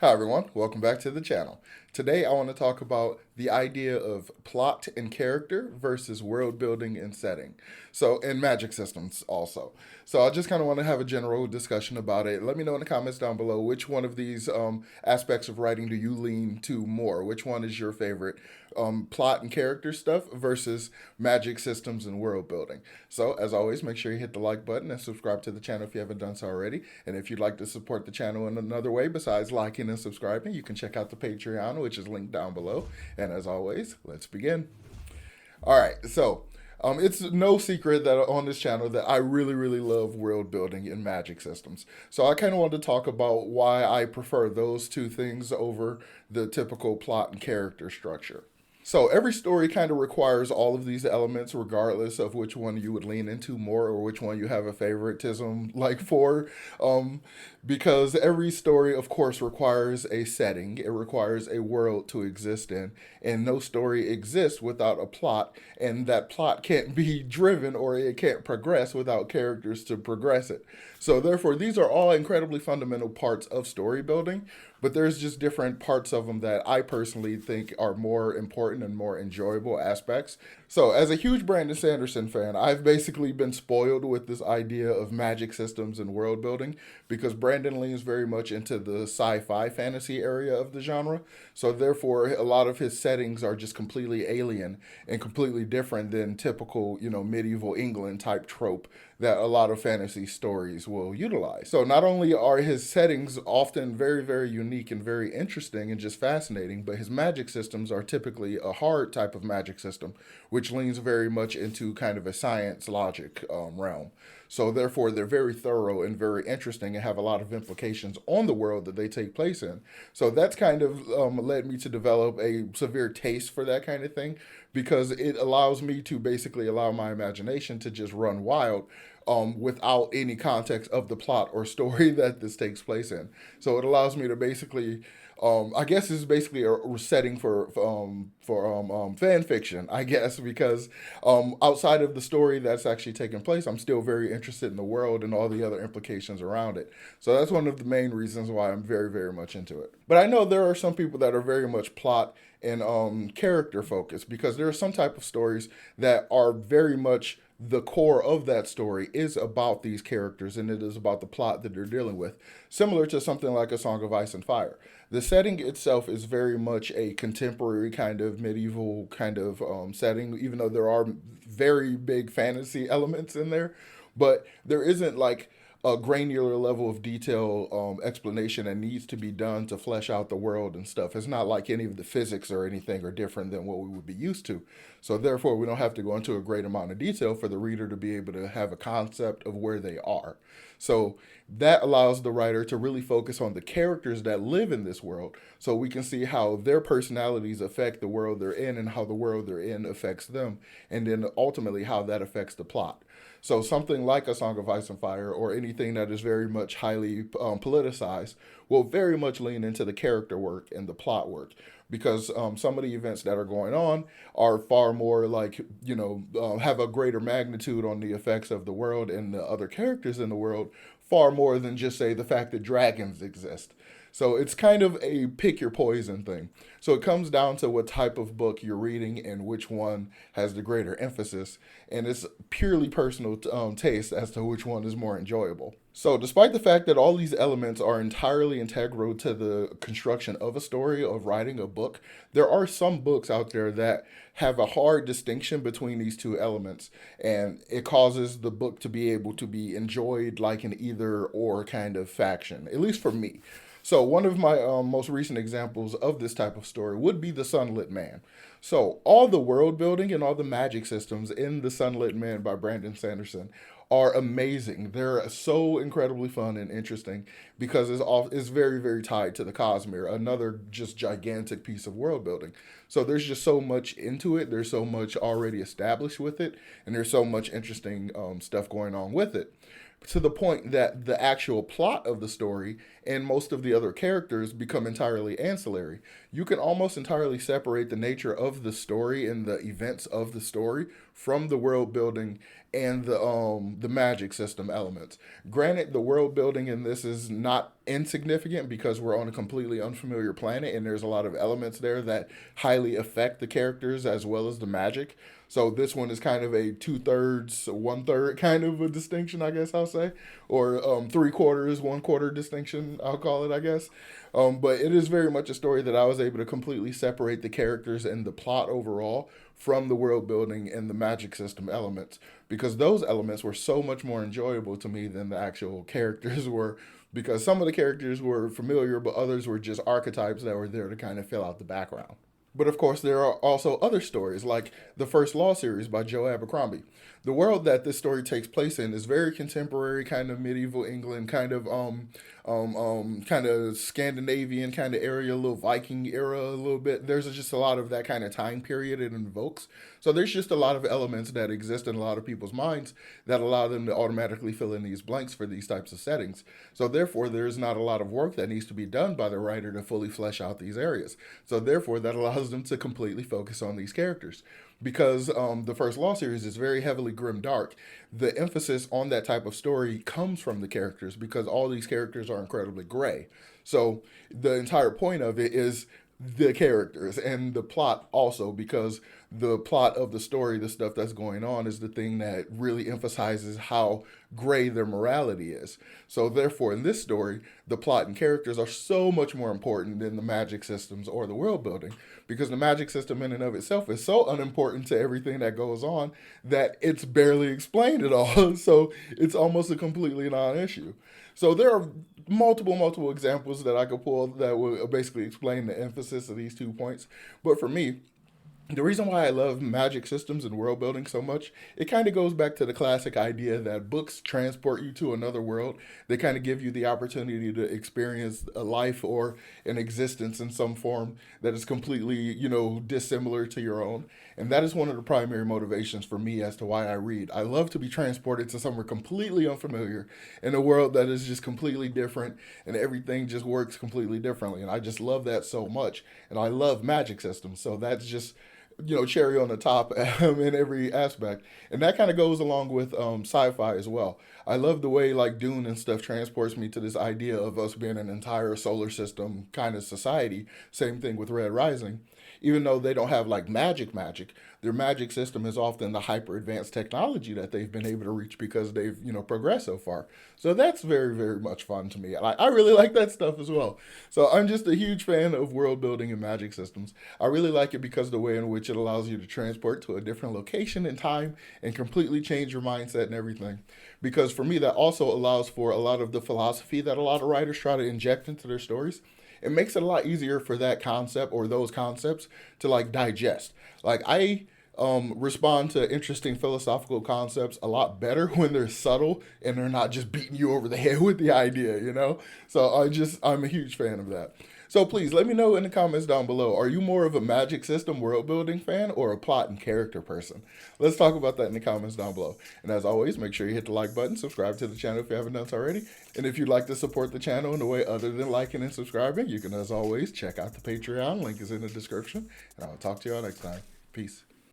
Hi everyone, welcome back to the channel. Today I want to talk about the idea of plot and character versus world building and setting. So, and magic systems also. So I just kind of want to have a general discussion about it. Let me know in the comments down below which one of these aspects of writing do you lean to more? Which one is your favorite? Plot and character stuff versus magic systems and world building. So, as always, make sure you hit the like button and subscribe to the channel if you haven't done so already. And if you'd like to support the channel in another way besides liking and subscribing, you can check out the Patreon, which is linked down below. And as always, let's begin. All right, so it's no secret that on this channel that I really love world building and magic systems. So I kind of wanted to talk about why I prefer those two things over the typical plot and character structure. So every story kind of requires all of these elements, regardless of which one you would lean into more or which one you have a favoritism like for. Um, because every story, of course, requires a setting. It requires a world to exist in, and no story exists without a plot. And that plot can't be driven or it can't progress without characters to progress it. So therefore, these are all incredibly fundamental parts of story building, but there's just different parts of them that I personally think are more important and more enjoyable aspects. So, as a huge Brandon Sanderson fan, I've basically been spoiled with this idea of magic systems and world building because Brandon leans very much into the sci fi fantasy area of the genre. So, therefore, a lot of his settings are just completely alien and completely different than typical, medieval England type trope that a lot of fantasy stories will utilize. So not only are his settings often very unique and very interesting and just fascinating, but his magic systems are typically a hard type of magic system, which leans very much into kind of a science logic realm. So therefore, they're very thorough and very interesting and have a lot of implications on the world that they take place in. So that's kind of led me to develop a severe taste for that kind of thing because it allows me to basically allow my imagination to just run wild without any context of the plot or story that this takes place in. So it allows me to basically, I guess it's basically a setting for fan fiction, I guess, because outside of the story that's actually taking place, I'm still very interested in the world and all the other implications around it. So that's one of the main reasons why I'm very much into it. But I know there are some people that are very much plot and character focused because there are some type of stories that are very much the core of that story is about these characters and it is about the plot that they're dealing with, similar to something like A Song of Ice and Fire. The setting itself is very much a contemporary kind of medieval kind of setting, even though there are very big fantasy elements in there, but there isn't like a granular level of detail explanation that needs to be done to flesh out the world and stuff. It's not like any of the physics or anything are different than what we would be used to. So therefore, we don't have to go into a great amount of detail for the reader to be able to have a concept of where they are. So that allows the writer to really focus on the characters that live in this world so we can see how their personalities affect the world they're in and how the world they're in affects them, and then ultimately how that affects the plot. So something like A Song of Ice and Fire or anything that is very much highly politicized will very much lean into the character work and the plot work because some of the events that are going on are far more like, have a greater magnitude on the effects of the world and the other characters in the world, far more than just say the fact that dragons exist. So it's kind of a pick your poison thing. So it comes down to what type of book you're reading and which one has the greater emphasis. And it's purely personal taste as to which one is more enjoyable. So, despite the fact that all these elements are entirely integral to the construction of a story, of writing a book, there are some books out there that have a hard distinction between these two elements, and it causes the book to be able to be enjoyed like an either or kind of faction, at least for me. So, one of my most recent examples of this type of story would be The Sunlit Man. So, all the world building and all the magic systems in The Sunlit Man by Brandon Sanderson are amazing. They're so incredibly fun and interesting because it's very tied to the Cosmere, another just gigantic piece of world building. So there's just so much into it. There's so much already established with it, and there's so much interesting stuff going on with it to the point that the actual plot of the story and most of the other characters become entirely ancillary. You can almost entirely separate the nature of the story and the events of the story from the world building and the magic system elements. Granted, the world building in this is not insignificant because we're on a completely unfamiliar planet and there's a lot of elements there that highly affect the characters as well as the magic. So this one is kind of a 2/3, 1/3 kind of a distinction, I guess I'll say, or 3/4, 1/4 distinction, I'll call it, I guess. But it is very much a story that I was able to completely separate the characters and the plot overall from the world building and the magic system elements because those elements were so much more enjoyable to me than the actual characters were because some of the characters were familiar, but others were just archetypes that were there to kind of fill out the background. But of course, there are also other stories, like the First Law series by Joe Abercrombie. The world that this story takes place in is very contemporary, kind of medieval England, kind of Scandinavian kind of area, a little Viking era, a little bit. There's just a lot of that kind of time period it invokes. So there's just a lot of elements that exist in a lot of people's minds that allow them to automatically fill in these blanks for these types of settings. So therefore, there's not a lot of work that needs to be done by the writer to fully flesh out these areas. So therefore, that allows them to completely focus on these characters. Because the First Law series is very heavily grim dark, the emphasis on that type of story comes from the characters because all these characters are incredibly gray. So the entire point of it is the characters and the plot also because the plot of the story, the stuff that's going on, is the thing that really emphasizes how gray their morality is. So therefore, in this story, the plot and characters are so much more important than the magic systems or the world building because the magic system in and of itself is so unimportant to everything that goes on that it's barely explained at all. So it's almost a completely non-issue. So there are multiple examples that I could pull that will basically explain the emphasis of these 2 points. But for me, the reason why I love magic systems and world building so much, it kind of goes back to the classic idea that books transport you to another world. They kind of give you the opportunity to experience a life or an existence in some form that is completely, dissimilar to your own. And that is one of the primary motivations for me as to why I read. I love to be transported to somewhere completely unfamiliar in a world that is just completely different and everything just works completely differently. And I just love that so much. And I love magic systems. So that's just cherry on the top in every aspect. And that kind of goes along with sci-fi as well. I love the way like Dune and stuff transports me to this idea of us being an entire solar system kind of society. Same thing with Red Rising. Even though they don't have like magic, their magic system is often the hyper advanced technology that they've been able to reach because they've, progressed so far. So that's very, very much fun to me. I really like that stuff as well. So I'm just a huge fan of world building and magic systems. I really like it because of the way in which it allows you to transport to a different location and time and completely change your mindset and everything. Because for me, that also allows for a lot of the philosophy that a lot of writers try to inject into their stories. It makes it a lot easier for that concept or those concepts to like digest. Like I respond to interesting philosophical concepts a lot better when they're subtle and they're not just beating you over the head with the idea. So I'm a huge fan of that. So please let me know in the comments down below. Are you more of a magic system world building fan or a plot and character person? Let's talk about that in the comments down below. And as always, make sure you hit the like button, subscribe to the channel if you haven't done so already. And if you'd like to support the channel in a way other than liking and subscribing, you can, as always, check out the Patreon. Link is in the description. And I'll talk to y'all next time. Peace.